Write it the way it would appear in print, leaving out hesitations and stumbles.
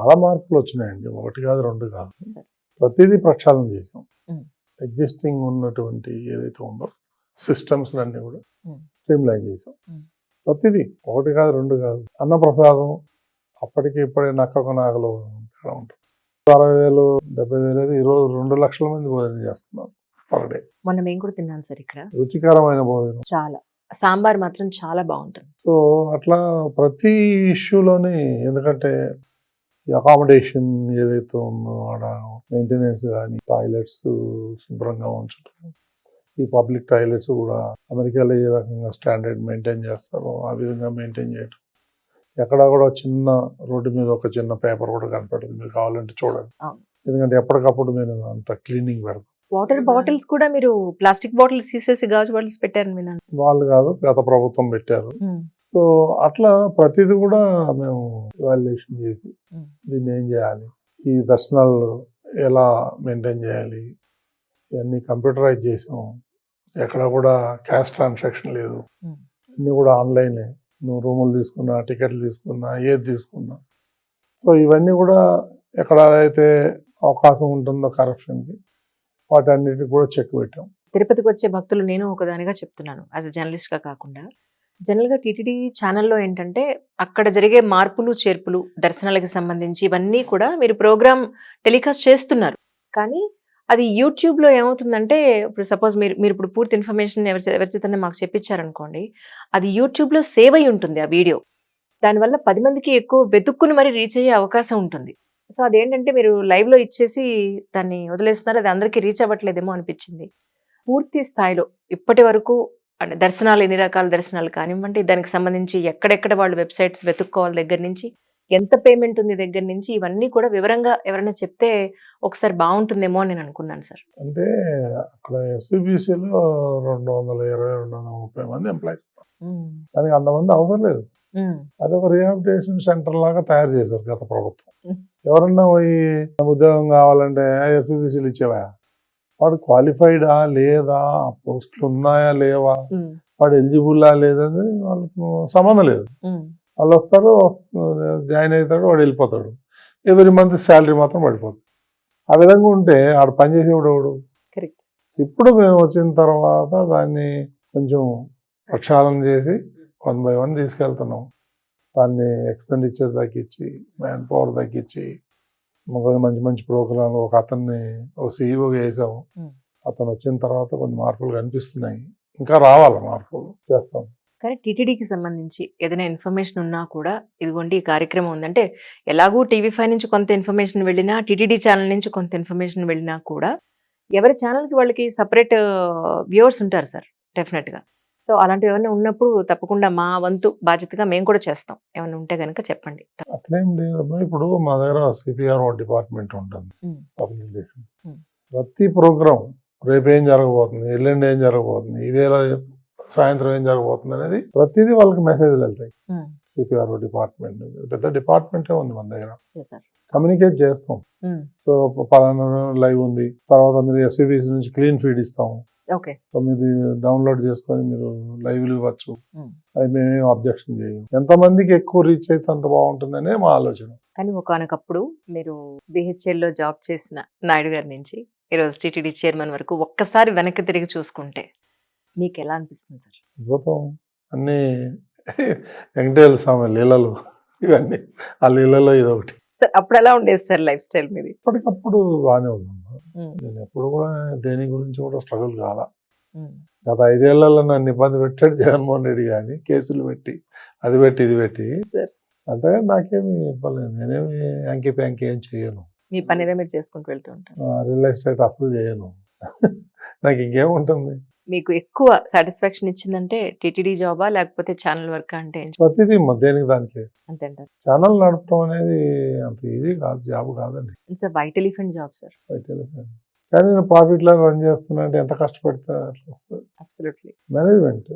చాలా మార్పులు వచ్చినాయండి. ఒకటి కాదు, రెండు కాదు. సరే. ప్రతిదీ ప్రక్షాళన చేసాం. ఉమ్. ఎగ్జిస్టింగ్ ఉన్నటువంటి ఏదైతే ఉందో సిస్టమ్స్ అన్ని కూడా ఉమ్. స్ట్రీమ్ లైన్ చేసాం. ఉమ్. ప్రతిదీ ఒకటి కాదు, రెండు కాదు. అన్నప్రసాదం అప్పటికి ఇప్పటికి నక్కకు నాగలు తేడా ఉంటుంది. 60,000 70,000 ఈరోజు 2 లక్షల మంది భోజనం చేస్తున్నారు పర్ డే. మొన్న మేము కూడా తిన్నాను సార్ ఇక్కడ. రుచికరమైన భోజనం. చాలా సాంబార్ మాత్రం చాలా బాగుంటుంది. సో అట్లా ప్రతి ఇష్యూలోని, ఎందుకంటే ఈ అకామిడేషన్ ఏదైతే ఉందో ఆడ మెయింటెనెన్స్ కానీ, టాయిలెట్స్ శుభ్రంగా ఉంచడం, ఈ పబ్లిక్ టాయిలెట్స్ కూడా అమెరికాలో ఏ రకంగా స్టాండర్డ్ మెయింటైన్ చేస్తారో ఆ విధంగా మెయింటైన్ చేయడం. ఎక్కడ కూడా చిన్న రోడ్డు మీద ఒక చిన్న పేపర్ కూడా కనపడదు, మీరు కావాలంటే చూడండి. ఎందుకంటే ఎప్పటికప్పుడు మేము అంత క్లీనింగ్ పెడతాం. వాటర్ బాటిల్స్ కూడా మీరు ప్లాస్టిక్ బాటిల్స్ తీసేసి గాజు బాటిల్స్ పెట్టారు మీరు. వాళ్ళు కాదు, గత ప్రభుత్వం పెట్టారు. సో అట్లా ప్రతిదీ కూడా మేము ఇవాల్యుయేషన్ చేసి దీన్ని ఏం చేయాలి, ఈ దర్శనాలు ఎలా మెయింటైన్ చేయాలి, ఇవన్నీ కంప్యూటరైజ్ చేసాం. ఎక్కడ కూడా క్యాష్ ట్రాన్సాక్షన్ లేదు, అన్నీ కూడా ఆన్లైనే. నువ్వు రూములు తీసుకున్నా, టికెట్లు తీసుకున్నా, ఏది తీసుకున్నా. సో ఇవన్నీ కూడా ఎక్కడ అయితే అవకాశం ఉంటుందో కరప్షన్కి, వాటన్నిటికి కూడా చెక్ పెట్టాం. తిరుపతికి వచ్చే భక్తులు, నేను ఒకదానిగా చెప్తున్నాను యాజ్ అ జర్నలిస్ట్గా కాకుండా, జనరల్గా టీటీడీ ఛానల్లో ఏంటంటే అక్కడ జరిగే మార్పులు చేర్పులు, దర్శనాలకి సంబంధించి ఇవన్నీ కూడా మీరు ప్రోగ్రామ్ టెలికాస్ట్ చేస్తున్నారు. కానీ అది యూట్యూబ్లో ఏమవుతుందంటే, ఇప్పుడు సపోజ్ మీరు ఇప్పుడు పూర్తి ఇన్ఫర్మేషన్ ఎవరిచేతనే మాకు చెప్పించారనుకోండి, అది యూట్యూబ్లో సేవ్ అయి ఉంటుంది ఆ వీడియో. దానివల్ల 10 మందికి ఎక్కువ వెతుక్కుని మరి రీచ్ అయ్యే అవకాశం ఉంటుంది. సో అదేంటంటే మీరు లైవ్లో ఇచ్చేసి దాన్ని వదిలేస్తున్నారు, అది అందరికీ రీచ్ అవ్వట్లేదేమో అనిపించింది. పూర్తి స్థాయిలో ఇప్పటి వరకు అంటే దర్శనాలు, ఎన్ని రకాల దర్శనాలు కానివ్వండి, దానికి సంబంధించి ఎక్కడెక్కడ వాళ్ళు వెబ్సైట్స్ వెతుక్కోవాలి దగ్గర నుంచి, ఎంత పేమెంట్ ఉంది దగ్గర నుంచి, ఇవన్నీ కూడా వివరంగా ఎవరైనా చెప్తే ఒకసారి బాగుంటుందేమో అని నేను అనుకున్నాను సార్. అంటే అక్కడ ఎస్విబిసిలో 220-230 మంది ఎంప్లాయీస్, దానికి అంతమంది అవసరం లేదు. అదొక రిహాబిలిటేషన్ సెంటర్ లాగా తయారు చేశారు గత ప్రభుత్వం. ఎవరన్నా పోయి ఉద్యోగం కావాలంటే ఎస్విబిసిలు ఇచ్చేవా, వాడు క్వాలిఫైడా లేదా, పోస్టులు ఉన్నాయా లేవా, వాడు ఎలిజిబుల్లా లేదని వాళ్ళకి సంబంధం లేదు. వాళ్ళు వస్తారు, జాయిన్ అవుతాడు, వాడు వెళ్ళిపోతాడు. ఎవ్రీ మంత్ శాలరీ మాత్రం పడిపోతుంది. ఆ విధంగా ఉంటే ఆడు పనిచేసేవాడు ఎవడు? ఇప్పుడు మేము వచ్చిన తర్వాత దాన్ని కొంచెం ప్రక్షాళన చేసి 1 by 1 తీసుకెళ్తున్నాం. దాన్ని ఎక్స్పెండిచర్ తగ్గించి, మ్యాన్ పవర్ తగ్గించి, మంచి మంచి ప్రోగ్రాంలు ఒక అతన్ని సీఈఓగా వేసాము. అతను వచ్చిన తర్వాత కొన్ని మార్పులు కనిపిస్తున్నాయి, ఇంకా రావాలి, మార్పులు చేస్తాం. కానీ టీటీడీకి సంబంధించి ఏదైనా ఇన్ఫర్మేషన్ ఉన్నా కూడా, ఇదిగోండి ఈ కార్యక్రమం ఉందంటే, ఎలాగూ టీవీ5 నుంచి కొంత ఇన్ఫర్మేషన్ వెళ్ళినా, టీటీడీ ఛానల్ నుంచి కొంత ఇన్ఫర్మేషన్ వెళ్ళినా కూడా, ఎవరి ఛానల్కి వాళ్ళకి సపరేట్ వ్యూవర్స్ ఉంటారు సార్, డెఫినెట్గా. సో అలాంటివి ఏమైనా ఉన్నప్పుడు తప్పకుండా మా వంతు బాధ్యతగా మేము కూడా చేస్తాం. ఏమైనా ఉంటే కనుక చెప్పండి. అట్లేం లేదమ్మా. ఇప్పుడు మా దగ్గర సిపిఆర్ డిపార్ట్మెంట్ ఉంటుంది, పబ్లిక్ రిలేషన్. ప్రతి ప్రోగ్రాం రేపు ఏం జరగబోతుంది, ఎల్లుండి ఏం జరగబోతుంది, ఈవేళ సాయంత్రం ఏం జరగబోతుంది అనేది ప్రతిదీ వాళ్ళకి మెసేజ్లు వెళ్తాయి. సిపిఆర్ డిపార్ట్మెంట్ పెద్ద డిపార్ట్మెంటే ఉంది మన దగ్గర. కమ్యూనికేట్ చేస్తాం. సో పలానా లైవ్ ఉంది, తర్వాత మీరు ఎస్విబిసి నుంచి క్లీన్ ఫీడ్ ఇస్తాము, సో మీరు డౌన్లోడ్ చేసుకొని మీరు లైవ్లు ఇవ్వచ్చు. అది మేమేం అబ్జెక్షన్ చేయము. ఎంతమందికి ఎక్కువ రీచ్ అయితే అంత బాగుంటుందనే మా ఆలోచన. కానీ ఒకనొకప్పుడు మీరు బిహెచ్ఎల్ లో జాబ్ చేసిన నాయుడు గారి నుంచి ఈరోజు టీటీడీ చైర్మన్ వరకు ఒక్కసారి వెనక్కి తిరిగి చూసుకుంటే మీకు ఎలా అనిపిస్తుంది సార్? అద్భుతం. అన్నీ వెంకటేశ్వర స్వామి లీలలు, ఇవన్నీ ఆ లీలలో ఇదొకటి. సార్ అప్పుడు ఎలా ఉండేది సార్ లైఫ్ స్టైల్ మీది? ఇప్పటికప్పుడు బాగానే ఉందమ్మా. నేను ఎప్పుడు కూడా దేని గురించి కూడా స్ట్రగుల్ కాల. గత 5 ఏళ్లలో నన్ను ఇబ్బంది పెట్టాడు జగన్మోహన్ రెడ్డి కానీ, కేసులు పెట్టి, అది పెట్టి, ఇది పెట్టి. అంతేగాని నాకేమి ఇవ్వలేదు. నేనేమి యాంకి ప్యాంకి ఏం చేయను. మీ పని ఏదో మీరు చేసుకుంటూ వెళ్తూ ఉంటారు. రియల్ ఎస్టేట్ అసలు చేయను. నాకు ఇంకేముంటుంది. మీకు ఎక్కువ సాటిస్ఫాక్షన్ ఇచ్చిందంటే టీటీడీ జాబా లేకపోతే ఛానల్ వర్క్? అంటే ప్రతిదీ దేనికి దానికి. అంతేంటారు. ఛానల్ నడపడం అనేది అంత ఈజీ కాదు, జాబ్ కాదండి. It's a white elephant job sir. White elephant. కానీ నేను ప్రాఫిట్ లాగా రన్ చేస్తున్నా అంటే ఎంత కష్టపడితే అట్లా వస్తుంది. అబ్సల్యూట్లీ. మేనేజ్మెంట్